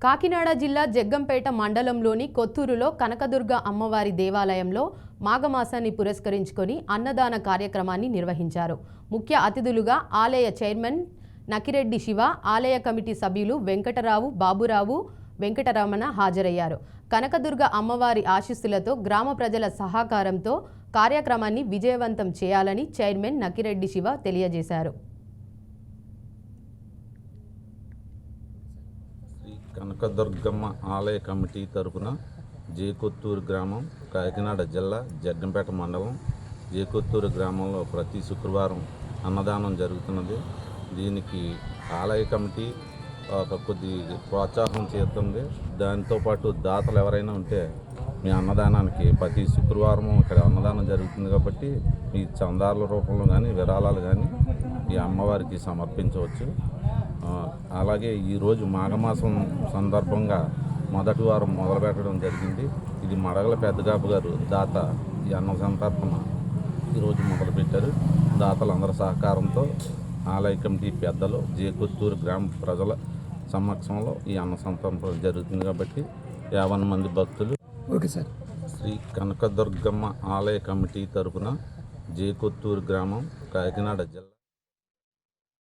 కాకినాడ జిల్లా జగ్గంపేట మండలంలోని కొత్తూరులో కనకదుర్గ అమ్మవారి దేవాలయంలో మాఘమాసాన్ని పురస్కరించుకొని అన్నదాన కార్యక్రమాన్ని నిర్వహించారు. ముఖ్య అతిథులుగా ఆలయ చైర్మన్ నకిరెడ్డి శివ, ఆలయ కమిటీ సభ్యులు వెంకటరావు, బాబురావు, వెంకటరమణ హాజరయ్యారు. కనకదుర్గ అమ్మవారి ఆశీస్సులతో గ్రామ ప్రజల సహకారంతో కార్యక్రమాన్ని విజయవంతం చేయాలని చైర్మన్ నకిరెడ్డి శివ తెలియజేశారు. కనకదుర్గమ్మ ఆలయ కమిటీ తరపున జేకొత్తూరు గ్రామం, కాకినాడ జిల్లా జగ్గంపేట మండలం జేకొత్తూరు గ్రామంలో ప్రతి శుక్రవారం అన్నదానం జరుగుతున్నది. దీనికి ఆలయ కమిటీ కొద్ది ప్రోత్సాహం చేస్తుంది. దాంతోపాటు దాతలు ఎవరైనా ఉంటే మీ అన్నదానానికి ప్రతి శుక్రవారం ఇక్కడ అన్నదానం జరుగుతుంది కాబట్టి ఈ చందాల రూపంలో కానీ విరాళాలు కానీ ఈ అమ్మవారికి సమర్పించవచ్చు. అలాగే ఈరోజు మాఘమాసం సందర్భంగా మొదటి వారం మొదలుపెట్టడం జరిగింది. ఇది మడగల పెద్దగాపు గారు దాత ఈ అన్న సంతర్పణ ఈరోజు మొదలుపెట్టారు. దాతలందరి సహకారంతో ఆలయ కమిటీ పెద్దలు జేకొత్తూరు గ్రామ ప్రజల సమక్షంలో ఈ అన్న సంతర్పణ జరుగుతుంది కాబట్టి 50 మంది భక్తులు శ్రీ కనకదుర్గమ్మ ఆలయ కమిటీ తరపున జేకొత్తూరు గ్రామం, కాకినాడ జిల్లా